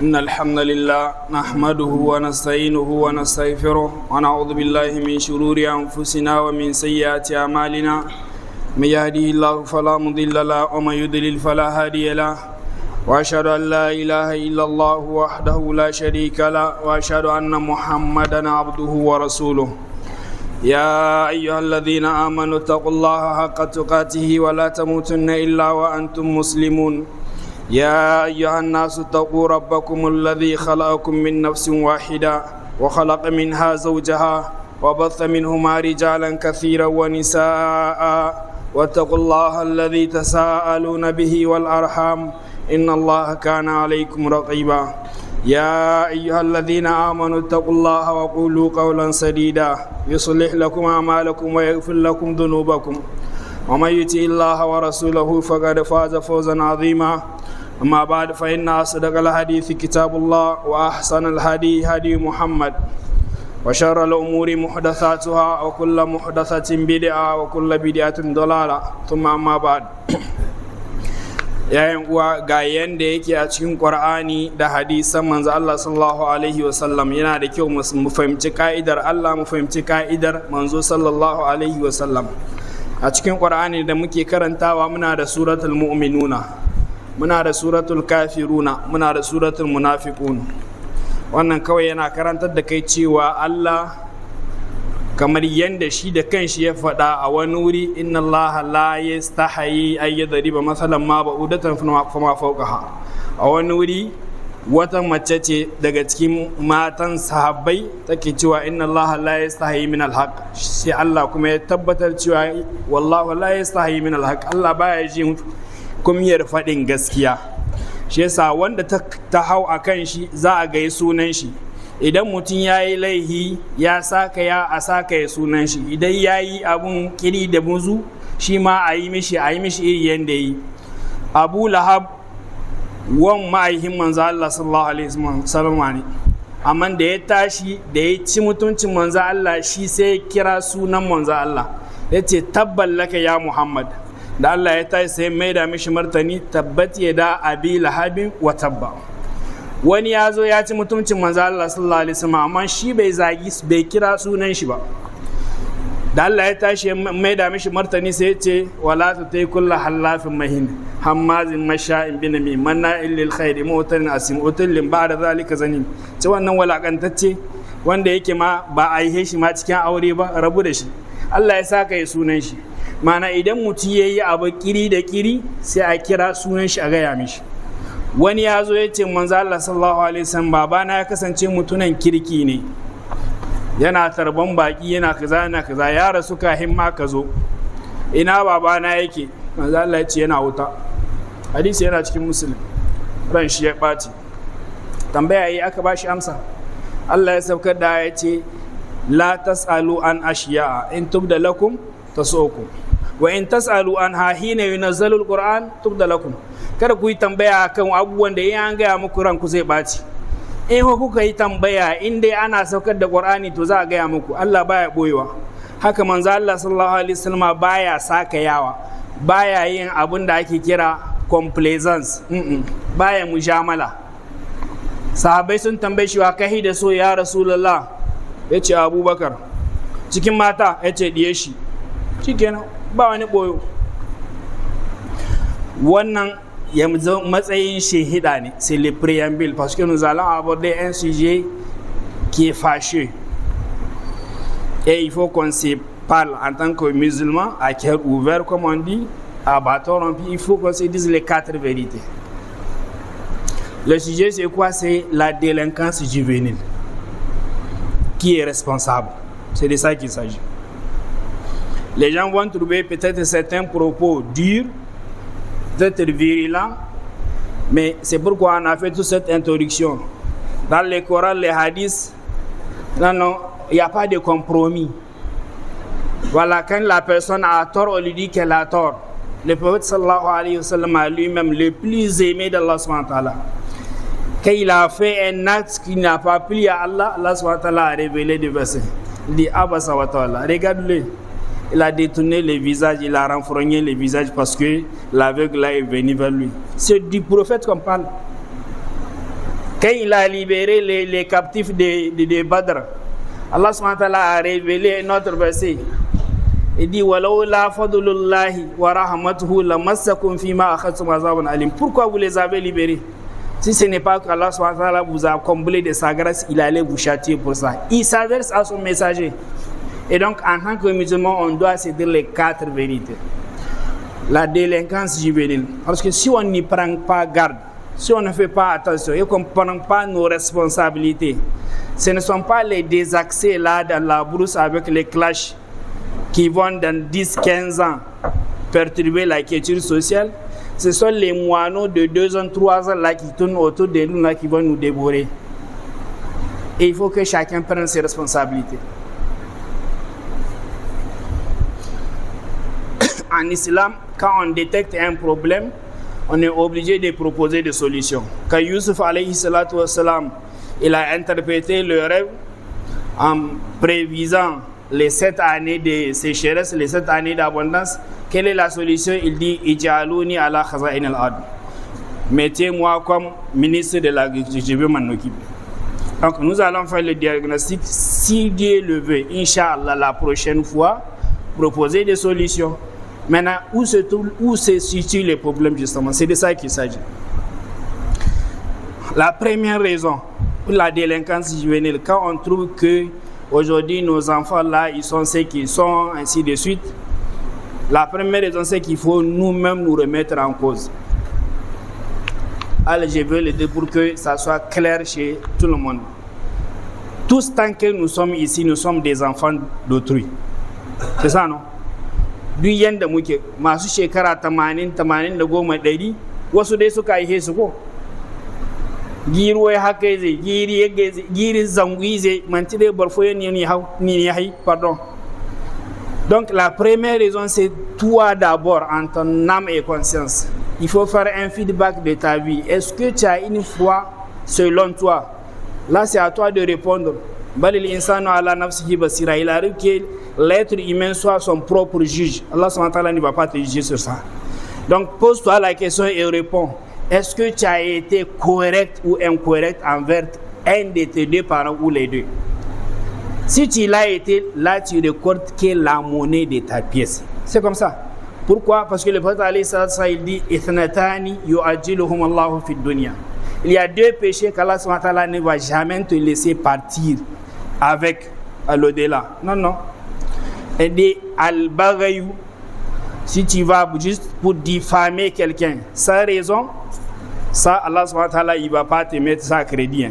إن الحمد لله نحمده ونستعينه ونستغفره ونعوذ بالله من شرور أنفسنا ومن سيئات أعمالنا من يهده الله فلا مضل له ومن يضلل فلا هادي له وأشهد أن لا إله إلا الله وحده لا شريك له وأشهد أن محمدا عبده ورسوله يا أيها الذين آمنوا اتقوا الله حق تقاته ولا تموتن إلا وأنتم مسلمون يا أيها الناس اتقوا ربكم الذي خلقكم من نفس واحدة وخلق منها زوجها وبث منهما رجالا كثيرا ونساء واتقوا الله الذي تساءلون به والأرحام إن الله كان عليكم رقيبا يا أيها الذين آمنوا اتقوا الله وقولوا قولا سديدا يصلح لكم أعمالكم ويغفر لكم ذنوبكم ومن يطع الله ورسوله فقد فاز فوزا عظيما أما بعد فإن أصدق الحديث كتاب الله وأحسن الهدي هدي محمد وشر الأمور محدثاتها وكل محدثة بدعة وكل بدعة ضلالة ثم أما بعد yayin uwa ga yanda yake a cikin Qur'ani da hadisan manzo Allah sallallahu alaihi wasallam yana da kyau mu fahimci ka'idar Allah mu fahimci ka'idar manzo sallallahu alaihi wasallam a cikin Qur'ani da muke karantawa muna da suratul mu'minuna muna da suratul kafiruna muna da suratul munafiqun wannan kawai yana karantar da kai cewa Allah kamar yanda shi da kanshi ya faɗa a wani wuri inna Allah la yastahi ay yadriba masalan ma ba'udatan fama fawqaha a wani wuri wata mace ce daga cikin matan sahabbai take cewa inna Allah la yastahi min alhaq sai Allah kuma ya tabbatar cewa wallahu la yastahi min alhaq Allah baya jin kumiyar faɗin gaskiya shi yasa wanda ta hau akan shi za a ga sunan shi idan mutum ya yi laihi ya saka ya a saka ya sunan shi idan ya yi abun kiri da muzu shi ma a yi mishi iri yadda yi abu lahab wan ma'aihin manzo Allah sallallahu alaihi wasallam ne amma da ya tashi da ya ci mutuncin manzo Allah shi sai ya kira sunan manzo Allah ya ce tabballaka ya Muhammad da Allah ya tashi sai mai da mishi martani tabbat yada abi lahabin wa tabba wani ya zo ya ci mutuncin manzo Allah sallallahu alaihi wasallam amma shi bai kira sunan shi ba da Allah ya tashi mai da mishi martani sai ya ce wala tutai kullu halafin mahin hammazin masha'in binami manna illil khairi mu'tin asim utillin ba'da zalika zanim ce wannan walakantacce wanda yake ma ba a yi shi ma cikin aure ba rabu da shi Allah ya saka ya sunan shi mana idan mutum yayi abu kiri da kiri sai a kira sunan shi a gaya mishi wani ya zo ya ce manzo Allah sallallahu alaihi wasallam babana ya kasance mutunan kirki ne yana tarban baki yana kaza ya rasu kahin ma ka zo ina babana yake manzo Allah ya ce yana wuta hadisi yana cikin muslim ran shi ya ɓaci tambaya yi aka bashi amsa Allah ya saukar da ya ce la tasalu an ashiya in tubda lakum tasukum wa in tasalu an hina yunazzalu alquran tubda lakum kada ku yi tambaya kan abubuwan da an gaya muku ranku zai ɓaci in kuka yi tambaya in dai ana saukar da ƙur'ani to za a gaya muku Allah baya ɓoyewa haka manzo Allah sallallahu alaihi wasallam baya saka yawa baya yin abin da ake kira complaisance baya mujamala sahabbai sun tambaye shi wa kai da so ya rasulullah yace Abubakar cikin mata yace diye shi shikenan ba wani ɓoyo wannan ya matsayin shahida ne c'est le préambule parce que nous allons aborder un sujet qui est fâcheux et il faut qu'on se parle en tant que musulman à cœur ouvert comme on dit à bâton rompu il faut qu'on se dise les 4 vérités. Le sujet c'est quoi? C'est la délinquance juvénile. Qui est responsable? C'est de ça qu'il s'agit. Les gens vont trouver peut-être certains propos durs, peut-être virulent, mais c'est pourquoi on a fait toute cette introduction. Dans les Corans, les hadiths, non, il n'y a pas de compromis. Voilà, quand la personne a tort, on lui dit qu'elle a tort. Le prophète sallallahu alayhi wa sallam a lui-même le plus aimé d'Allah subhanahu wa ta'ala. Quand il a fait un acte qui n'a pas plu à Allah, Allah subhanahu wa ta'ala a révélé des versets. Il dit Abasa wa ta'ala, regarde-le. Il a détourné les visages, il a renfrogné les visages parce que l'aveugle là est venu vers lui. C'est du prophète qu'on parle. Quand il a libéré les captifs de Badr, Allah subhanahu wa ta'ala a révélé un autre verset. Il dit walaula fadlullahi wa rahmatuhu lamassakum fima akhadtum azabun alim. Pourquoi vous les avez libérés? Si ce n'est pas qu'Allah subhanahu wa ta'ala vous a comblé de sa grâce, il allait vous châtier pour ça. Il s'adresse à son messager. Et donc, en tant que musulman, on doit se dire les 4 vérités. La délinquance juvénile. Parce que si on n'y prend pas garde, si on ne fait pas attention et qu'on ne prend pas nos responsabilités, ce ne sont pas les désaxés là dans la brousse avec les clashs qui vont dans 10-15 ans perturber la quiétude sociale. Ce sont les moineaux de 2 ans, 3 ans là qui tournent autour de nous là qui vont nous dévorer. Et il faut que chacun prenne ses responsabilités. En islam, quand on détecte un problème, on est obligé de proposer des solutions. Quand Yusuf alayhi salatu wassalam, il a interprété le rêve en prévisant les 7 années de sécheresse, les 7 années d'abondance. Quelle est la solution? Il dit Ij'alouni ala khaza'in al-ard. Mettez-moi comme ministre de l'agriculture, je vais m'en occuper. Donc nous allons faire le diagnostic. Si Dieu le veut, Inch'Allah, la prochaine fois, proposer des solutions. Maintenant, où se situe le problème justement? C'est de ça qu'il s'agit. La première raison pour la délinquance juvénile, quand on trouve que aujourd'hui nos enfants là, ils sont ceux qui sont, ainsi de suite, la première raison c'est qu'il faut nous-mêmes nous remettre en cause. Alors je veux le dire pour que ça soit clair chez tout le monde. Tous tant que nous sommes ici, nous sommes des enfants d'autrui. C'est ça, non? Duk yanda muke masu shekara 80 da 100 wasu dai suka aihe su ko giro ya haka zai giri zangui zai manti dai barfo ni hai pardon. Donc la première raison c'est toi d'abord en ton âme et conscience. Il faut faire un feedback de ta vie. Est-ce que tu as une foi selon toi? Là c'est à toi de répondre. Balil insanu ala nafsihi basira. Il arrive que l'être humain soit son propre juge. Allah subhanahu wa ta'ala ne va pas te juger sur ça. Donc pose-toi la question et réponds. Est-ce que tu as été correct ou incorrect envers un de tes 2 parents ou les 2? Si tu l'as été, là tu recordes que la monnaie de ta pièce. C'est comme ça. Pourquoi? Parce que le prophète alayhi salatu wa sallam, il dit Ithnatani yu'ajjiluhum Allahu fid dunya. Il y a 2 péchés qu'Allah subhanahu wa ta'ala ne va jamais te laisser partir avec à l'au-delà. Non. Et dit al-baghayou, si tu vas juste pour diffamer quelqu'un sans raison, ça Allah subhanahu wa ta'ala il va pas te mettre ça à crédit.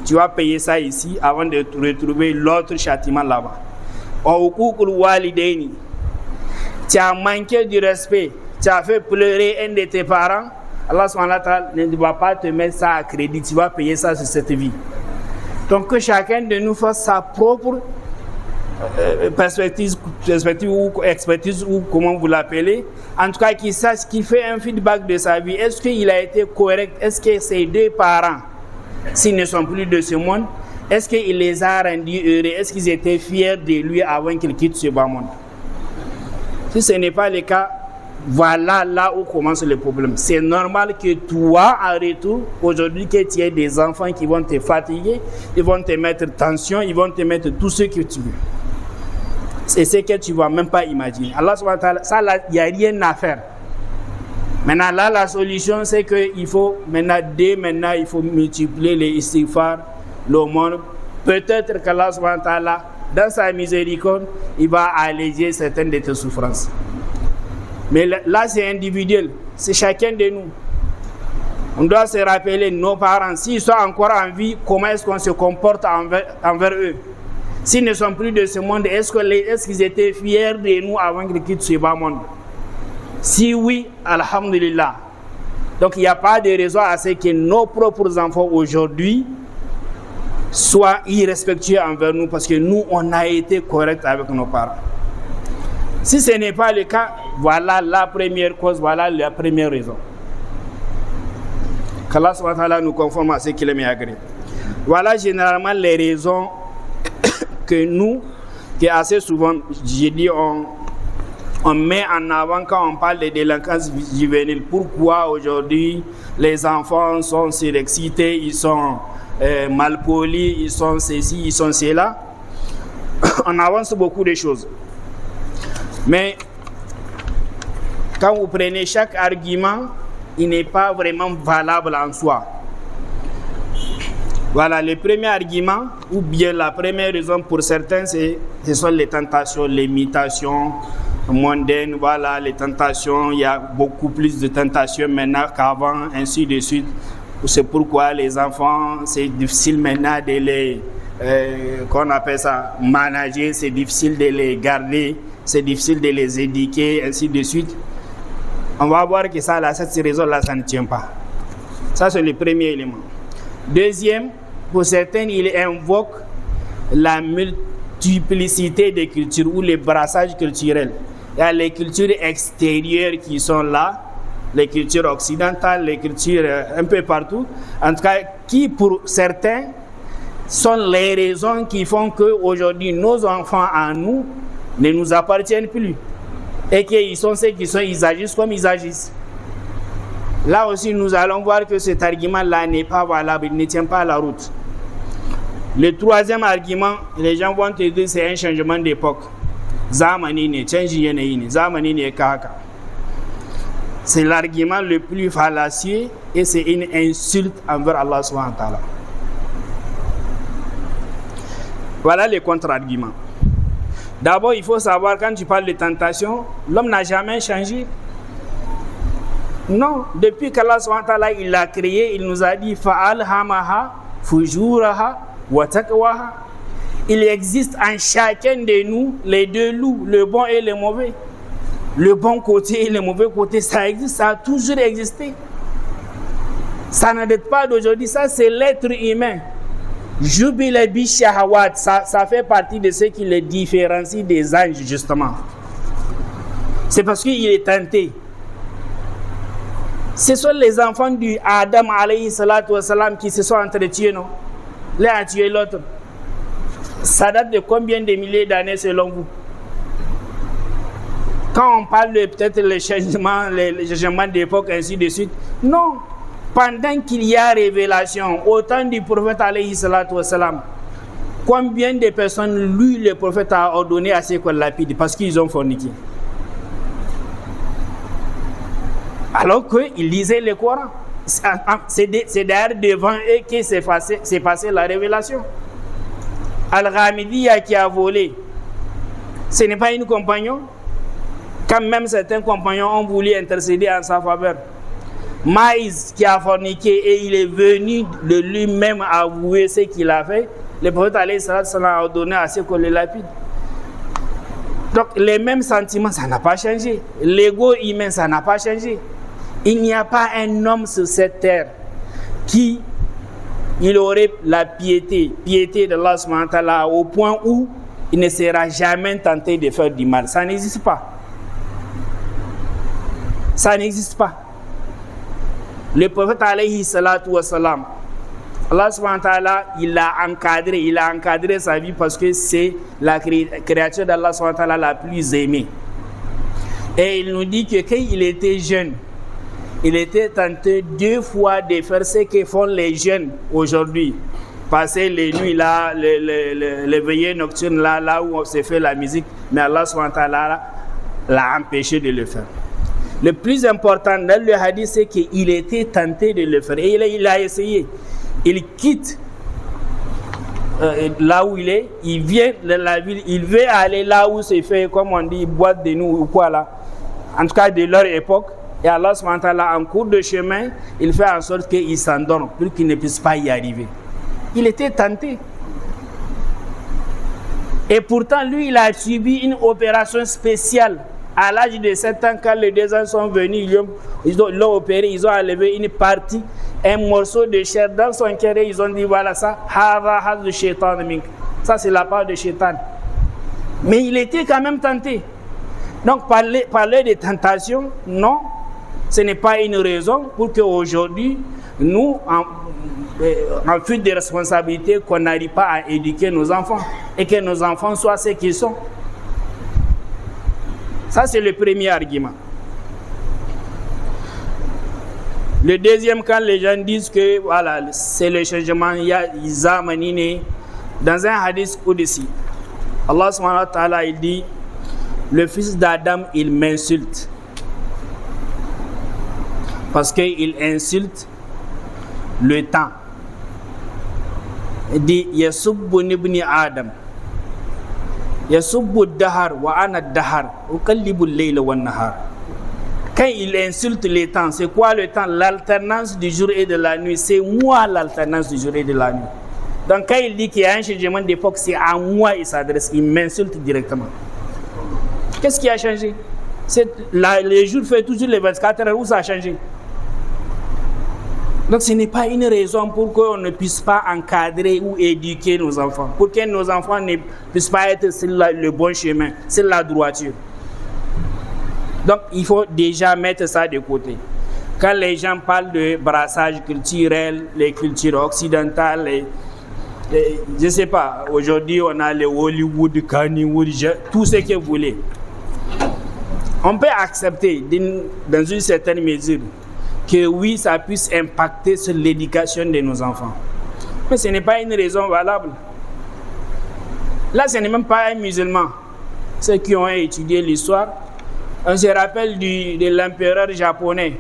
Tu vas payer ça ici avant de retrouver l'autre châtiment là-bas. Uququl walidaini, tu as manqué du respect, tu as fait pleurer un de tes parents, Allah subhanahu wa ta'ala ne va pas te mettre ça à crédit, tu vas payer ça sur cette vie. Donc que chacun de nous fasse sa propre perspective ou expertise ou comment vous l'appelez. En tout cas, qu'il sache qu'il fait un feedback de sa vie. Est-ce qu'il a été correct? Est-ce que ses 2 parents, s'ils ne sont plus de ce monde, est-ce qu'il les a rendus heureux? Est-ce qu'ils étaient fiers de lui avant qu'il quitte ce bas monde? Si ce n'est pas le cas, voilà là où commence le problème. C'est normal que toi, en retour, aujourd'hui, que tu aies des enfants qui vont te fatiguer, ils vont te mettre tension, ils vont te mettre tout ce que tu veux. C'est ce que tu ne vas même pas imaginer. Allah subhanahu wa ta'ala, ça, il n'y a rien à faire. Maintenant, là, la solution, c'est qu'il faut, maintenant, il faut multiplier les istighfar, l'aumône. Peut-être qu'Allah subhanahu wa ta'ala, dans sa miséricorde, il va alléger certaines de tes souffrances. Mais là, c'est individuel. C'est chacun de nous. On doit se rappeler, nos parents, s'ils sont encore en vie, comment est-ce qu'on se comporte envers eux? S'ils ne sont plus de ce monde, est-ce qu'ils étaient fiers de nous avant qu'ils quittent ce bas monde? Si oui, alhamdulillah. Donc il n'y a pas de raison à ce que nos propres enfants aujourd'hui soient irrespectueux envers nous parce que nous, on a été corrects avec nos parents. Si ce n'est pas le cas, voilà la première cause, voilà la première raison. Qu'Allah subhanahu wa ta'ala nous conforme à ce qu'il aime et agrée. Voilà généralement les raisons que nous, que assez souvent, j'ai dit, On met en avant quand on parle de délinquance juvénile. Pourquoi aujourd'hui les enfants sont surexcités, ils sont malpolis, ils sont ceci, ils sont cela. On avance beaucoup de choses. Mais quand vous prenez chaque argument, il n'est pas vraiment valable en soi. Voilà, le premier argument, ou bien la première raison pour certains, ce sont les tentations, l'imitation mondaine. Voilà, les tentations, il y a beaucoup plus de tentations maintenant qu'avant, ainsi de suite. C'est pourquoi les enfants, c'est difficile maintenant de les, qu'on appelle ça, manager, c'est difficile de les garder, c'est difficile de les éduquer, ainsi de suite. On va voir que ça, là, cette raison-là, ça ne tient pas. Ça, c'est le premier élément. Deuxième, pour certains, il invoque la multiplicité des cultures ou les brassages culturels. Il y a les cultures extérieures qui sont là, les cultures occidentales, les cultures un peu partout. En tout cas, qui pour certains sont les raisons qui font qu'aujourd'hui, nos enfants à nous ne nous appartiennent plus. Et qu'ils sont ceux qui sont, ils agissent comme ils agissent. Là aussi, nous allons voir que cet argument-là n'est pas valable, il ne tient pas la route. Le troisième argument, les gens vont te dire c'est un changement d'époque. Zamani ne change yanayi ne, zamani ne kaka. C'est l'argument le plus fallacieux et c'est une insulte envers Allah subhanahu wa ta'ala. Voilà les contre-arguments. D'abord, il faut savoir, quand tu parles de tentation, l'homme n'a jamais changé. Non, depuis qu'Allah subhanahu wa ta'ala il l'a créé, il nous a dit fa'alhamaha fujuraha wa taqwaha. Il existe en chacun de nous les deux loups, le bon et le mauvais. Le bon côté et le mauvais côté, ça existe, ça a toujours existé. Ça ne date pas d'aujourd'hui, ça c'est l'être humain. Jubile bi shahawat, ça fait partie de ce qui le différencie des anges, justement. C'est parce qu'il est tenté. Ce sont les enfants du Adam alayhi salatu wassalam qui se sont entretués, non? L'un a tué l'autre. Ça date de combien de milliers d'années selon vous? Quand on parle de peut-être les changements d'époque, ainsi de suite, non. Pendant qu'il y a révélation, au temps du prophète alayhi salatu wassalam, combien de personnes, lui, le prophète, a ordonné à ce qu'on lapide parce qu'ils ont forniqué? Alors qu'ils lisaient le Coran. C'est d'ailleurs devant eux que s'est passée la révélation. Al-Ghamidiyya qui a volé, ce n'est pas une compagnon. Quand même certains compagnons ont voulu intercéder en sa faveur. Maïs qui a forniqué et il est venu de lui-même avouer ce qu'il a fait, le prophète alayhi salatu sallam a ordonné à ce qu'on le lapide. Donc les mêmes sentiments, ça n'a pas changé. L'ego humain, ça n'a pas changé. Il n'y a pas un homme sur cette terre qui il aurait la piété d'Allah subhanahu wa ta'ala au point où il ne sera jamais tenté de faire du mal. Ça n'existe pas. Ça n'existe pas. Le prophète alayhi salatu wa salam, Allah subhanahu wa ta'ala, il a encadré sa vie parce que c'est la créature d'Allah subhanahu wa ta'ala la plus aimée. Et il nous dit que quand il était jeune, il était tenté 2 fois de faire ce que font les jeunes aujourd'hui. Passer les nuits là, les veillées nocturnes là où on se fait la musique, mais Allah subhanahu wa ta'ala l'a empêché de le faire. Le plus important dans le hadith, c'est qu'il était tenté de le faire. Et il a essayé. Il quitte là où il est, il vient de la ville, il veut aller là où c'est fait, comme on dit, boîte de nuit ou quoi là. En tout cas, de leur époque. Et Allah subhanahu wa ta'ala, en cours de chemin, il fait en sorte qu'il s'endorme pour qu'il ne puisse pas y arriver. Il était tenté. Et pourtant, lui, il a subi une opération spéciale. À l'âge de 7 ans, quand les 2 ans sont venus, ils l'ont opéré, ils ont enlevé une partie, un morceau de chair dans son cœur et ils ont dit voilà ça, ça c'est la part de Shaitan. Mais il était quand même tenté. Donc parler de tentation, non, ce n'est pas une raison pour qu'aujourd'hui, nous, en fuite de responsabilité, qu'on n'arrive pas à éduquer nos enfants et que nos enfants soient ce qu'ils sont. Ça, c'est le premier argument. Le deuxième, quand les gens disent que voilà, c'est le changement, il y a Zamanine, dans un hadith Qudsi, Allah subhanahu wa ta'ala, il dit, le fils d'Adam, il m'insulte. Parce qu'il insulte le temps. Il dit, Yasubbu ibni Adam. Yasubbu dahar wa ana dahar. Ukallibu layla wa nahar. Quand il insulte le temps, c'est quoi le temps? L'alternance du jour et de la nuit. C'est moi l'alternance du jour et de la nuit. Donc quand il dit qu'il y a un changement d'époque, c'est à moi il s'adresse. Il m'insulte directement. Qu'est-ce qui a changé? Les jours fait toujours les 24 heures. Où ça a changé? Donc ce n'est pas une raison pour qu'on ne puisse pas encadrer ou éduquer nos enfants. Pour que nos enfants ne puissent pas être sur le bon chemin, sur la droiture. Donc il faut déjà mettre ça de côté. Quand les gens parlent de brassage culturel, les cultures occidentales, je ne sais pas, aujourd'hui on a les Hollywood, Kannywood, tout ce que vous voulez. On peut accepter dans une certaine mesure que oui, ça puisse impacter sur l'éducation de nos enfants. Mais ce n'est pas une raison valable. Là, ce n'est même pas un musulman. Ceux qui ont étudié l'histoire, on se rappelle de l'empereur japonais.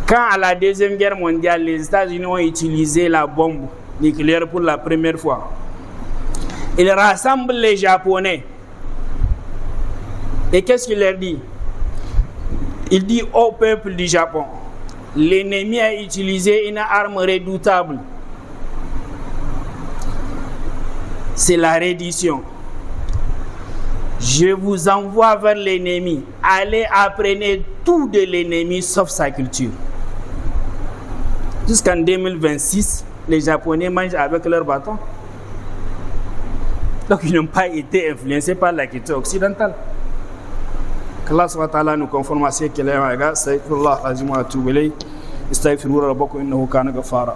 Quand à la Deuxième Guerre mondiale, les États-Unis ont utilisé la bombe nucléaire pour la première fois, ils rassemblent les Japonais. Et qu'est-ce qu'il leur dit? Il dit au peuple du Japon, l'ennemi a utilisé une arme redoutable. C'est la reddition. Je vous envoie vers l'ennemi. Allez apprendre tout de l'ennemi sauf sa culture. Jusqu'en 2026, les Japonais mangent avec leur bâton. Donc ils n'ont pas été influencés par la culture occidentale. Allah subhanahu wa ta'ala nous conforme à ce qu'il est en égard. Astaghfirullah azim wa atubu ilayh. Astaghfiru rabbakum innahu kana ghaffara.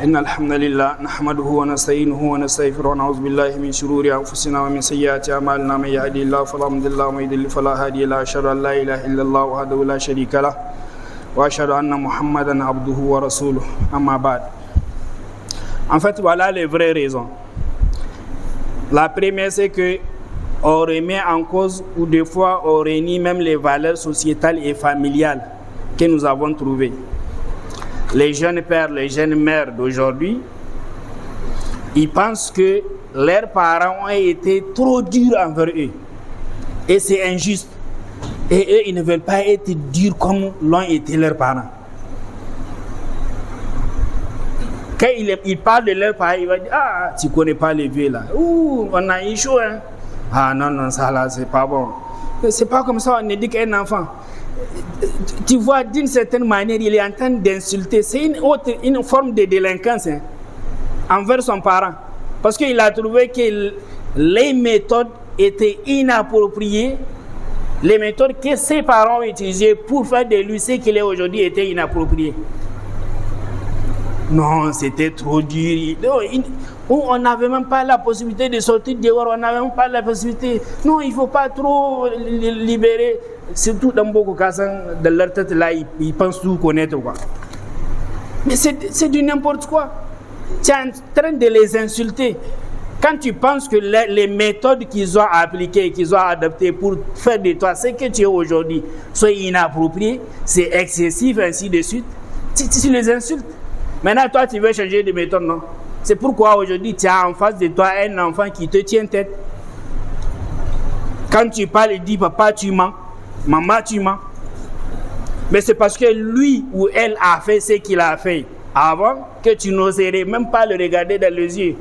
إن الحمد لله نحمده ونستعينه ونستغفره ونعوذ بالله من شرور أنفسنا ومن سيئات أعمالنا من يهده الله فلا مضل له ومن يضلل فلا هادي له أشهد أن لا إله إلا الله وحده لا شريك له وأشهد أن محمدا عبده ورسوله أما بعد. En fait, voilà les vraies raisons. La première, c'est que on remet en cause ou des fois on renie même les valeurs sociétales et familiales que nous avons trouvées. Les jeunes pères, les jeunes mères d'aujourd'hui, ils pensent que leurs parents ont été trop durs envers eux. Et c'est injuste. Et eux, ils ne veulent pas être durs comme l'ont été leurs parents. Quand ils parlent de leurs parents, ils vont dire, ah, tu ne connais pas les vieux là. Ouh, on a eu chaud, hein. Ah non, non, ça là, c'est pas bon. C'est pas comme ça, on éduque un enfant. Tu vois, d'une certaine manière, il est en train d'insulter. C'est une forme de délinquance, hein, envers son parent. Parce qu'il a trouvé que les méthodes étaient inappropriées. Les méthodes que ses parents ont utilisées pour faire de lui ce qu'il est aujourd'hui étaient inappropriées. Non, c'était trop dur. On n'avait même pas la possibilité de sortir dehors. On n'avait même pas la possibilité. Non, il ne faut pas trop libérer. Surtout dans beaucoup de cas, dans leur tête, là, ils pensent tout connaître. Quoi. Mais c'est du n'importe quoi. Tu es en train de les insulter. Quand tu penses que les méthodes qu'ils ont appliquées, qu'ils ont adoptées pour faire de toi ce que tu es aujourd'hui sont inappropriées, c'est excessif, ainsi de suite, tu les insultes. Maintenant, toi, tu veux changer de méthode, non? C'est pourquoi aujourd'hui, tu as en face de toi un enfant qui te tient tête. Quand tu parles, il dit, papa, tu mens. Maman, tu mens. Mais c'est parce que lui ou elle a fait ce qu'il a fait avant que tu n'oserais même pas le regarder dans les yeux.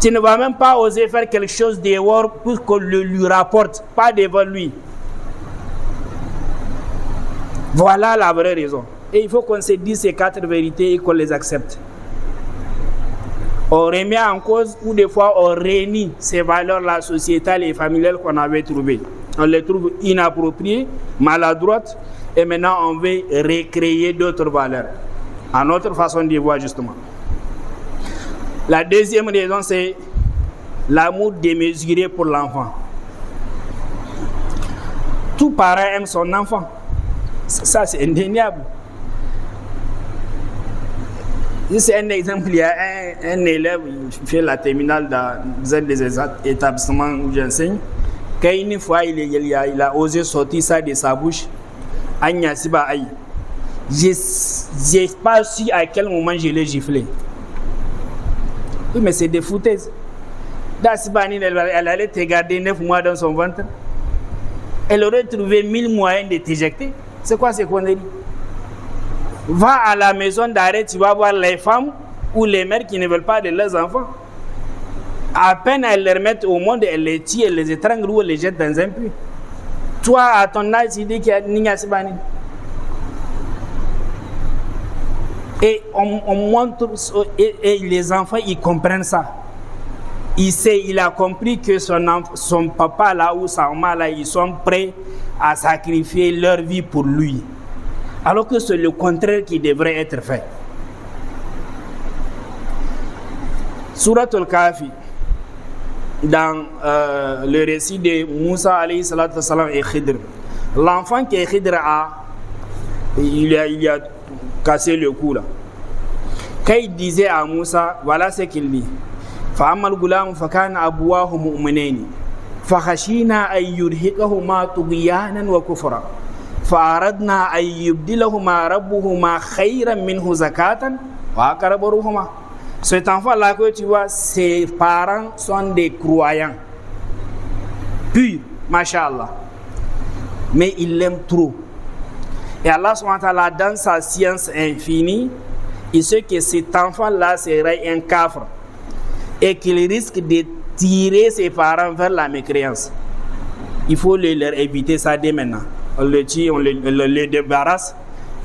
Tu ne vas même pas oser faire quelque chose dehors pour qu'on le lui rapporte, pas devant lui. Voilà la vraie raison. Et il faut qu'on se dise ces 4 vérités et qu'on les accepte. On remet en cause ou des fois on renie ces valeurs-là sociétales et familiales qu'on avait trouvées. On les trouve inappropriées, maladroites Et maintenant, on veut recréer d'autres valeurs, à notre façon de voir justement. La deuxième raison, c'est l'amour démesuré pour l'enfant. Tout parent aime son enfant. Ça, c'est indéniable. C'est un exemple, il y a un élève qui fait la terminale dans un des établissements où j'enseigne. Quand une fois, il a osé sortir ça de sa bouche. Je n'ai pas su à quel moment je l'ai giflé. Oui, mais c'est des foutaises. Elle allait te garder 9 mois dans son ventre. Elle aurait trouvé 1000 moyens de t'éjecter. C'est quoi ces conneries? Va à la maison d'arrêt, tu vas voir les femmes ou les mères qui ne veulent pas de leurs enfants. À peine elles les remettent au monde, elles les tuent, elles les étranglent ou elles les jettent dans un puits. Toi, à ton âge, tu dis qu'il y a Nina Sibani. Et on montre, et les enfants, ils comprennent ça. Il a compris que son papa là ou sa maman là, ils sont prêts à sacrifier leur vie pour lui. Alors que c'est le contraire qui devrait être fait. Surat al-Kahfi, dans le récit de Moussa alayhi salatu wassalam et Khidr, l'enfant que Khidr il a cassé le cou là. Quand il disait à Moussa, voilà ce qu'il dit: فأما الغلام فكان أبواه مؤمنين فخشينا أن يرهقهما طغيانا وكفرا فأردنا أن يبدلهما ربهما خيرا منه زكاة وأقرب رحما. Cet enfant-là que tu vois, ses parents sont des croyants purs, Masha'Allah, mais il l'aime trop. Et Allah subhanahu wa ta'ala, dans sa science infinie, il sait que cet enfant-là serait un kafir et qu'il risque de tirer ses parents vers la mécréance. Il faut leur éviter ça dès maintenant. On le tue, on le débarrasse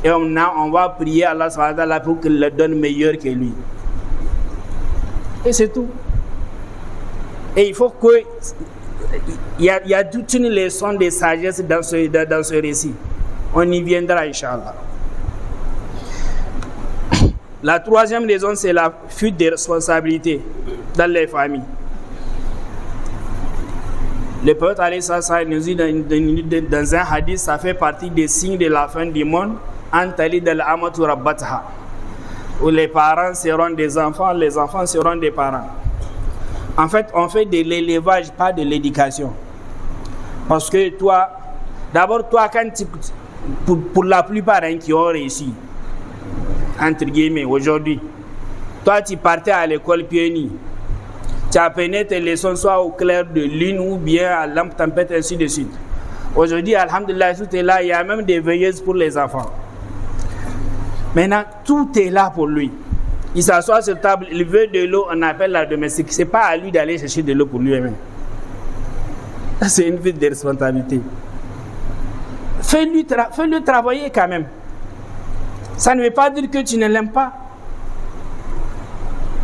et on va prier Allah subhanahu wa ta'ala pour qu'il le donne meilleur que lui. Et c'est tout. Et il faut que il y a toute une leçon de sagesse dans ce récit. On y viendra, Inch'Allah. La troisième raison, c'est la fuite des responsabilités dans les familles. Le prophète alayhi salam nous dit dans un hadith, ça fait partie des signes de la fin du monde, antalid al-amatu rabbataha, où les parents seront des enfants, les enfants seront des parents. En fait, on fait de l'élevage, pas de l'éducation. Parce que toi, d'abord, toi, quand pour la plupart qui ont réussi, entre guillemets, aujourd'hui, toi, tu partais à l'école pionnière, tu apprenais tes leçons soit au clair de lune ou bien à lampe tempête, ainsi de suite. Aujourd'hui, alhamdulillah, tout est là, il y a même des veilleuses pour les enfants. Maintenant, tout est là pour lui. Il s'assoit sur table, il veut de l'eau, on appelle la domestique. Ce n'est pas à lui d'aller chercher de l'eau pour lui-même. C'est une vie de responsabilité. Fais-le travailler quand même. Ça ne veut pas dire que tu ne l'aimes pas.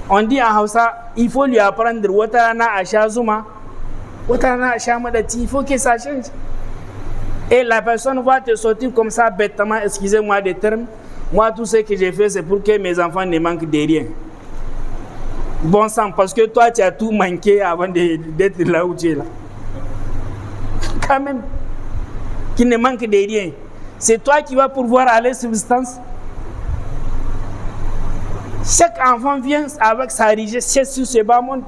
On dit en Hausa, il faut lui apprendre Watana Ashazuma, Watana Ashamadati, il faut que ça change. Et la personne va te sortir comme ça bêtement, excusez-moi des termes. Moi, tout ce que j'ai fait, c'est pour que mes enfants ne manquent de rien. Bon sang, parce que toi, tu as tout manqué avant d'être là où tu es là. Quand même, qui ne manque de rien. C'est toi qui vas pourvoir à leur substance. Chaque enfant vient avec sa richesse sur ce bas monde.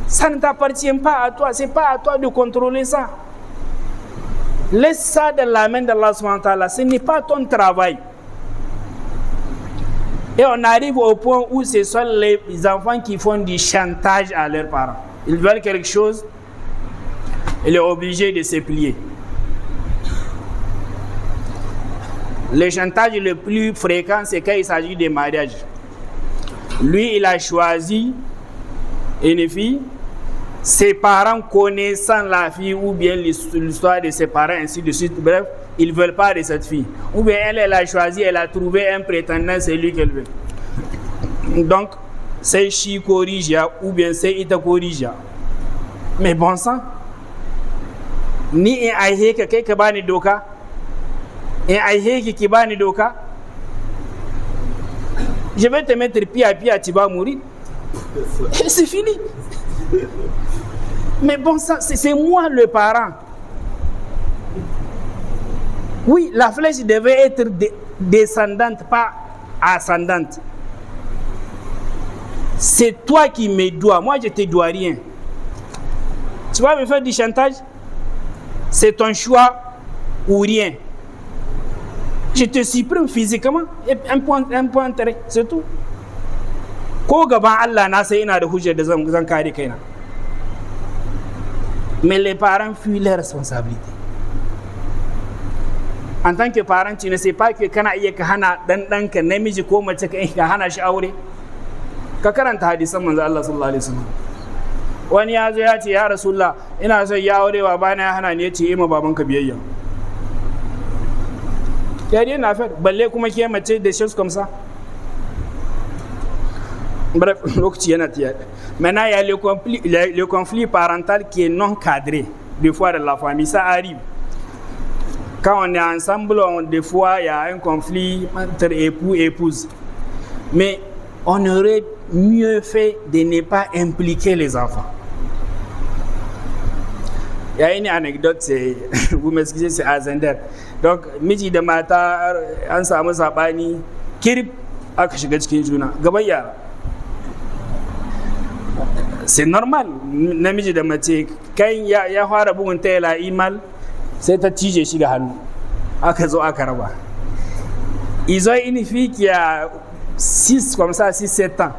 Ça ne t'appartient pas à toi. Ce n'est pas à toi de contrôler ça. Laisse ça dans la main d'Allah subhanahu wa ta'ala. Ce n'est pas ton travail. Et on arrive au point où ce sont les enfants qui font du chantage à leurs parents. Ils veulent quelque chose, il est obligé de se plier. Le chantage le plus fréquent, c'est quand il s'agit de mariage. Lui, il a choisi une fille, ses parents connaissant la fille ou bien l'histoire de ses parents, ainsi de suite. Bref, ils ne veulent pas de cette fille. Ou bien elle a choisi, elle a trouvé un prétendant, c'est lui qu'elle veut. Donc, c'est Chi Korija ou bien c'est Ita Korija. Mais bon sang, ni un aïe que quelqu'un bani doka. Et aïe qui bani doka, je vais te mettre pied à pied, tu vas mourir. Et c'est fini. Mais bon, ça, c'est moi le parent. Oui, la flèche devait être descendante, pas ascendante. C'est toi qui me dois. Moi, je ne te dois rien. Tu vas me faire du chantage? C'est ton choix ou rien. Je te supprime physiquement. Un point intérêt, c'est tout. Ko gaban Allah na sai ina da hujjar da zan kare kaina. Mais les parents fuient leurs responsabilités. En tant que parent, tu ne sais pas que kana iya ka hana danka namiji ko mace ka hana shi aure. Ka karanta hadisan manzo Allah sallallahu alaihi wasallam. Wani ya zo ya ce ya Rasulullah ina son ya aure wa bana ya hana ni, ya ce ma babanka biyayya. Kariye na fait balle kuma ke mace des choses comme ça. Bref, lokaci yana tiya. Maintenant il y a le conflit parental qui est non cadré. Des fois dans la famille ça arrive. Quand on est ensemble, des fois il y a un conflit entre époux et épouse. Mais on aurait mieux fait de ne pas impliquer les enfants. Il y a une anecdote, vous m'excusez, c'est à Zender. Donc, miji da mata an samu sabani kirib aka shiga cikin juna gaban yara. C'est normal, namiji da mace kan ya fara bugun ta yala imal sai ta cije shi ga hannu. Aka zo aka raba. Ils ont une fille qui a 6-7 ans.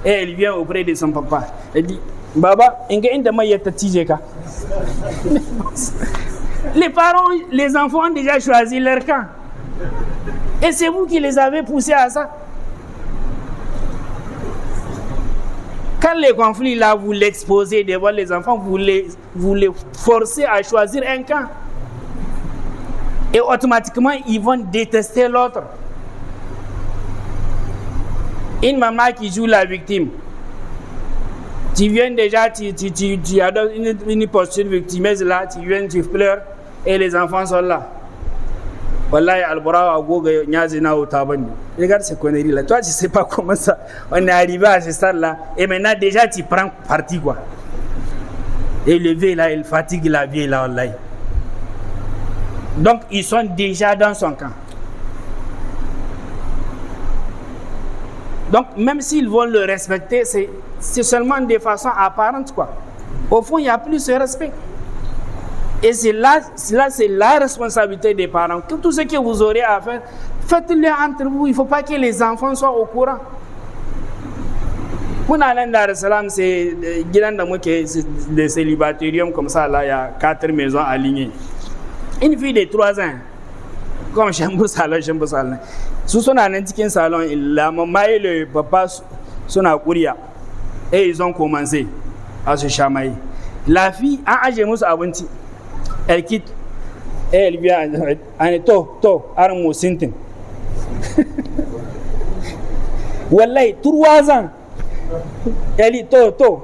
Et elle vient auprès de son papa. Elle dit, Baba, inga mai ta tige ka. Les parents, les enfants ont déjà choisi leur camp. Et c'est vous qui les avez poussés à ça. Quand les conflits là, vous l'exposez devant les enfants, vous les forcez à choisir un camp. Et automatiquement, ils vont détester l'autre. Une maman qui joue la victime. Tu viens déjà, tu adoptes une posture victimeuse là, tu viens, tu pleures, et les enfants sont là. Wallahi, Al-Bura Agoga Nyazina Otabani. Regarde ces conneries là. Toi, tu ne sais pas comment ça. On est arrivé à ce stade là. Et maintenant, déjà, tu prends parti quoi. Et le vieux là, il fatigue la vieille là, wallahi. Donc, ils sont déjà dans son camp. Donc, même s'ils vont le respecter, c'est seulement de façon apparente, quoi. Au fond, il n'y a plus ce respect. Et c'est là, c'est la responsabilité des parents. Tout ce que vous aurez à faire, faites-le entre vous. Il ne faut pas que les enfants soient au courant. Pour Dar es Salaam, c'est des célibatariums comme ça, là, il y a 4 maisons alignées. Une fille de 3 ans, comme Chambou Salon. Sous son antiquin salon, la maman et le papa sont à Kouria. Et ils ont commencé à se chamailler. La fille a agémous à Bunti. Elle quitte. Et elle vient en Armo Sintin. Wallahi, 3 ans. Elle dit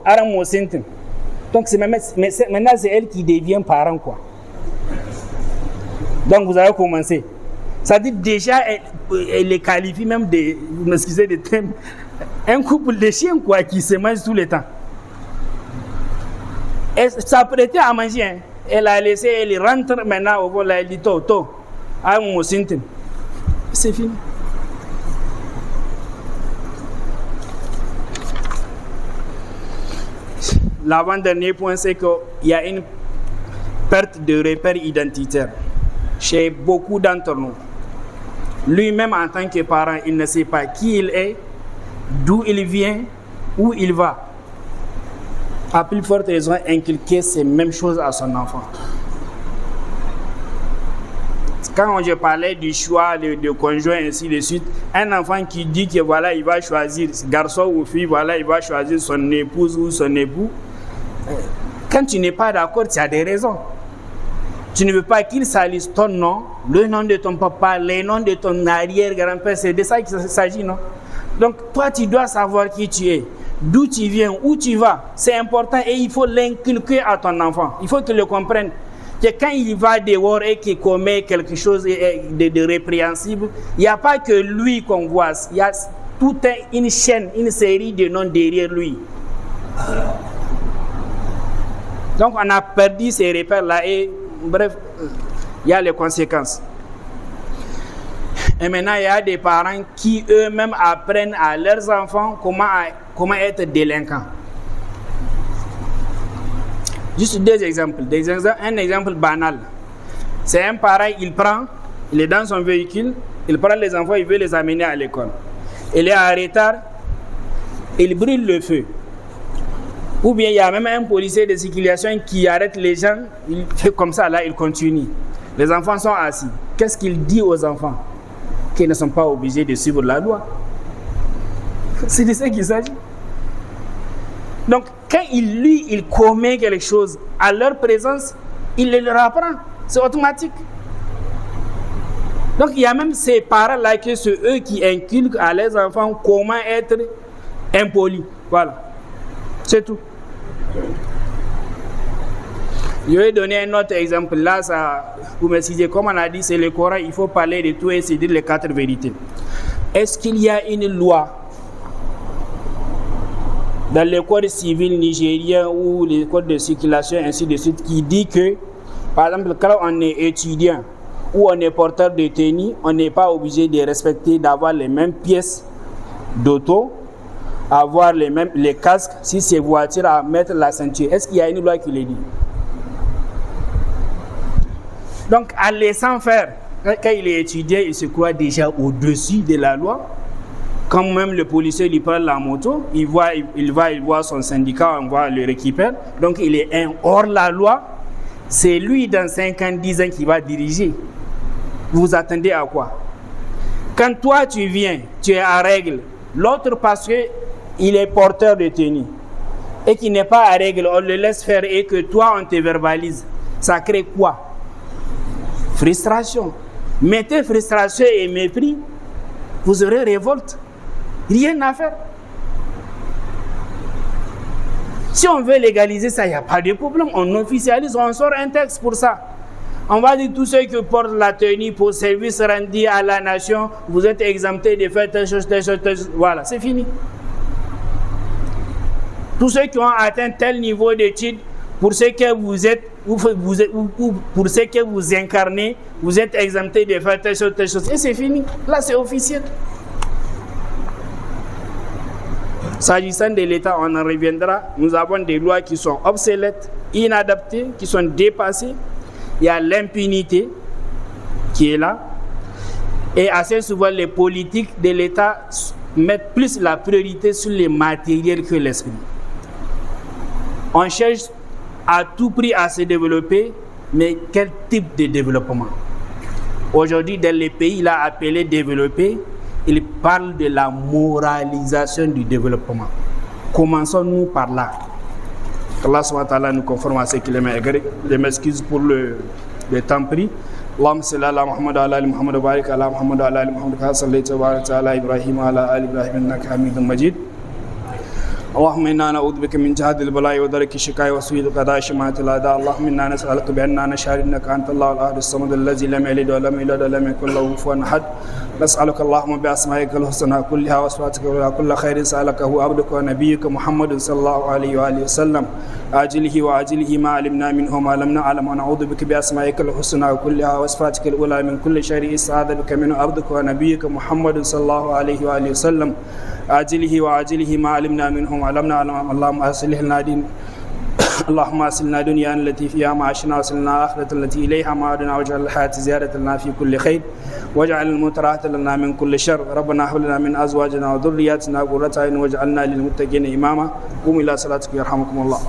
Armo Sintin. Donc maintenant c'est elle qui devient parent, quoi. Donc vous avez commencé. Ça dit déjà, elle les qualifie même de, vous m'excusez de thème, un couple de chiens quoi, qui se mangent tout le temps. Elle s'apprêtait à manger. Hein. Elle a laissé, elle rentre maintenant au vol, elle dit c'est fini. L'avant-dernier point, c'est qu'il y a une perte de repères identitaires chez beaucoup d'entre nous. Lui-même, en tant que parent, il ne sait pas qui il est, d'où il vient, où il va. À plus forte raison, inculquer ces mêmes choses à son enfant. Quand je parlais du choix de conjoint et ainsi de suite, un enfant qui dit que voilà, il va choisir garçon ou fille, voilà, il va choisir son épouse ou son époux. Quand tu n'es pas d'accord, tu as des raisons. Tu ne veux pas qu'il salisse ton nom, le nom de ton papa, les noms de ton arrière-grand-père. C'est de ça qu'il s'agit, non? Donc, toi, tu dois savoir qui tu es, d'où tu viens, où tu vas. C'est important et il faut l'inculquer à ton enfant. Il faut qu'il le comprenne. que quand il va dehors et qu'il commet quelque chose de répréhensible, il n'y a pas que lui qu'on voit, il y a toute une chaîne, une série de noms derrière lui. Donc on a perdu ces repères-là et bref, il y a les conséquences. Et maintenant, il y a des parents qui eux-mêmes apprennent à leurs enfants comment être délinquants. Juste deux exemples. Un exemple banal. C'est un parent, il est dans son véhicule, il prend les enfants, il veut les amener à l'école. Il est en retard, il brûle le feu. Ou bien il y a même un policier de circulation qui arrête les gens, il fait comme ça, là il continue. Les enfants sont assis. Qu'est-ce qu'il dit aux enfants? Qu'ils ne sont pas obligés de suivre la loi. C'est de ça qu'il s'agit. Donc, quand il commet quelque chose à leur présence, il le leur apprend. C'est automatique. Donc, il y a même ces parents-là que c'est eux qui inculquent à leurs enfants comment être impolis. Voilà. C'est tout. Je vais donner un autre exemple. Là, ça, vous me citez, comme on a dit, c'est le Coran, il faut parler de tout et se dire les 4 vérités. Est-ce qu'il y a une loi dans le code civil nigérien ou les codes de circulation, ainsi de suite, qui dit que, par exemple, quand on est étudiant ou on est porteur de tenue, on n'est pas obligé de respecter, d'avoir les mêmes pièces d'auto, avoir les casques, si c'est voiture, à mettre la ceinture. Est-ce qu'il y a une loi qui le dit? Donc, en laissant faire, quand il est étudiant, il se croit déjà au-dessus de la loi. Quand même le policier lui prend la moto, il voit son syndicat, on va le récupérer. Donc, il est hors la loi. C'est lui, dans 5 ans, 10 ans, qui va diriger. Vous attendez à quoi? Quand toi, tu viens, tu es en règle. L'autre, parce qu'il est porteur de tenue et qu'il n'est pas en règle, on le laisse faire et que toi, on te verbalise. Ça crée quoi? Frustration. Mettez frustration et mépris, vous aurez révolte. Rien à faire. Si on veut légaliser ça, il n'y a pas de problème. On officialise, on sort un texte pour ça. On va dire tous ceux qui portent la tenue pour service rendu à la nation, vous êtes exemptés de faire telle chose, telle chose, telle chose. Voilà, c'est fini. Tous ceux qui ont atteint tel niveau d'études, pour ce que vous êtes, ou pour ce que vous incarnez, vous êtes exemptés de faire telle chose. Et c'est fini. Là, c'est officiel. S'agissant de l'État, on en reviendra. Nous avons des lois qui sont obsolètes, inadaptées, qui sont dépassées. Il y a l'impunité qui est là. Et assez souvent, les politiques de l'État mettent plus la priorité sur les matériels que l'esprit. On cherche à tout prix à se développer, mais quel type de développement? Aujourd'hui, dans les pays là appelés développés, ils parlent de la moralisation du développement. Commençons-nous par là. Allah subhanahu wa ta'ala nous conforme à ce qu'il aime. Je m'excuse pour le temps pris. اللهم صل على محمد وعلى ال محمد وبارك على محمد وعلى ال محمد كما صليت وباركت على ابراهيم وعلى ال ابراهيم انك حميد مجيد. اللهم انا نعوذ بك من جهد البلاء ودرك الشقاء وسوء القضاء شماتة الاعداء. اللهم انا نسالك باننا نشهد انك انت الله الاحد الصمد الذي لم يلد ولم يولد ولم يكن له كفوا احد. نسالك اللهم باسمائك الحسنى كلها وصفاتك كل خير سالكه عبدك ونبيك محمد صلى الله عليه واله وسلم عاجله وعاجله ما علمنا منه ما لم نعلم ونعوذ بك باسمائك الحسنى كلها وصفاتك الاولى من كل شر استعاذ بك منه عبدك ونبيك محمد صلى الله عليه واله وسلم عاجله وعاجله ما علمنا منه ما لم نعلم. اللهم اصلح لنا دين اللهم اصلنا دنيا التي فيها معاشنا وصلنا اخرة التي اليها معادنا واجعل الحياة زيادة لنا في كل خير واجعل الموت راحة لنا من كل شر. ربنا هب لنا من ازواجنا وذرياتنا قرة اعين واجعلنا للمتقين اماما. قوموا الى صلاتكم يرحمكم الله.